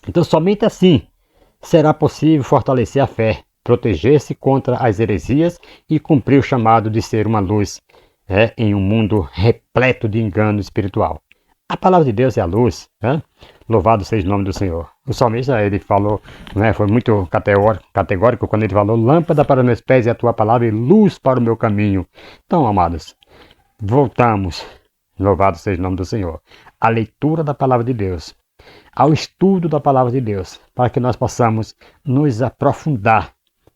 Então, somente assim será possível fortalecer a fé, proteger-se contra as heresias e cumprir o chamado de ser uma luz em um mundo repleto de engano espiritual. A palavra de Deus é a luz, né? Louvado seja o nome do Senhor. O salmista, ele falou, foi muito categórico quando ele falou: lâmpada para meus pés é a tua palavra e luz para o meu caminho. Então, amados, voltamos, louvado seja o nome do Senhor, à leitura da palavra de Deus, ao estudo da palavra de Deus, para que nós possamos nos aprofundar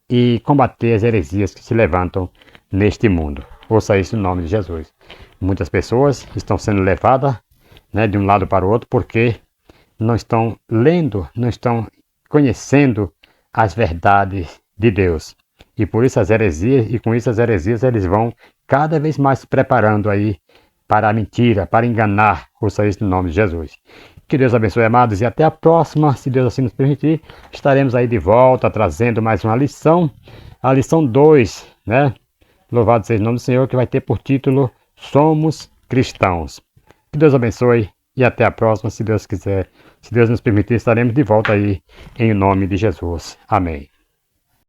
e combater as heresias que se levantam neste mundo. Ouça isso no nome de Jesus. Muitas pessoas estão sendo levadas de um lado para o outro porque não estão lendo, não estão conhecendo as verdades de Deus. E por isso as heresias, e com isso as heresias, eles vão cada vez mais se preparando aí para a mentira, para enganar. Ouça isso no nome de Jesus. Que Deus abençoe, amados, e até a próxima, se Deus assim nos permitir. Estaremos aí de volta, trazendo mais uma lição, a lição 2, né? Louvado seja o nome do Senhor, que vai ter por título Somos Cristãos. Que Deus abençoe e até a próxima, se Deus quiser. Se Deus nos permitir, estaremos de volta aí em nome de Jesus. Amém.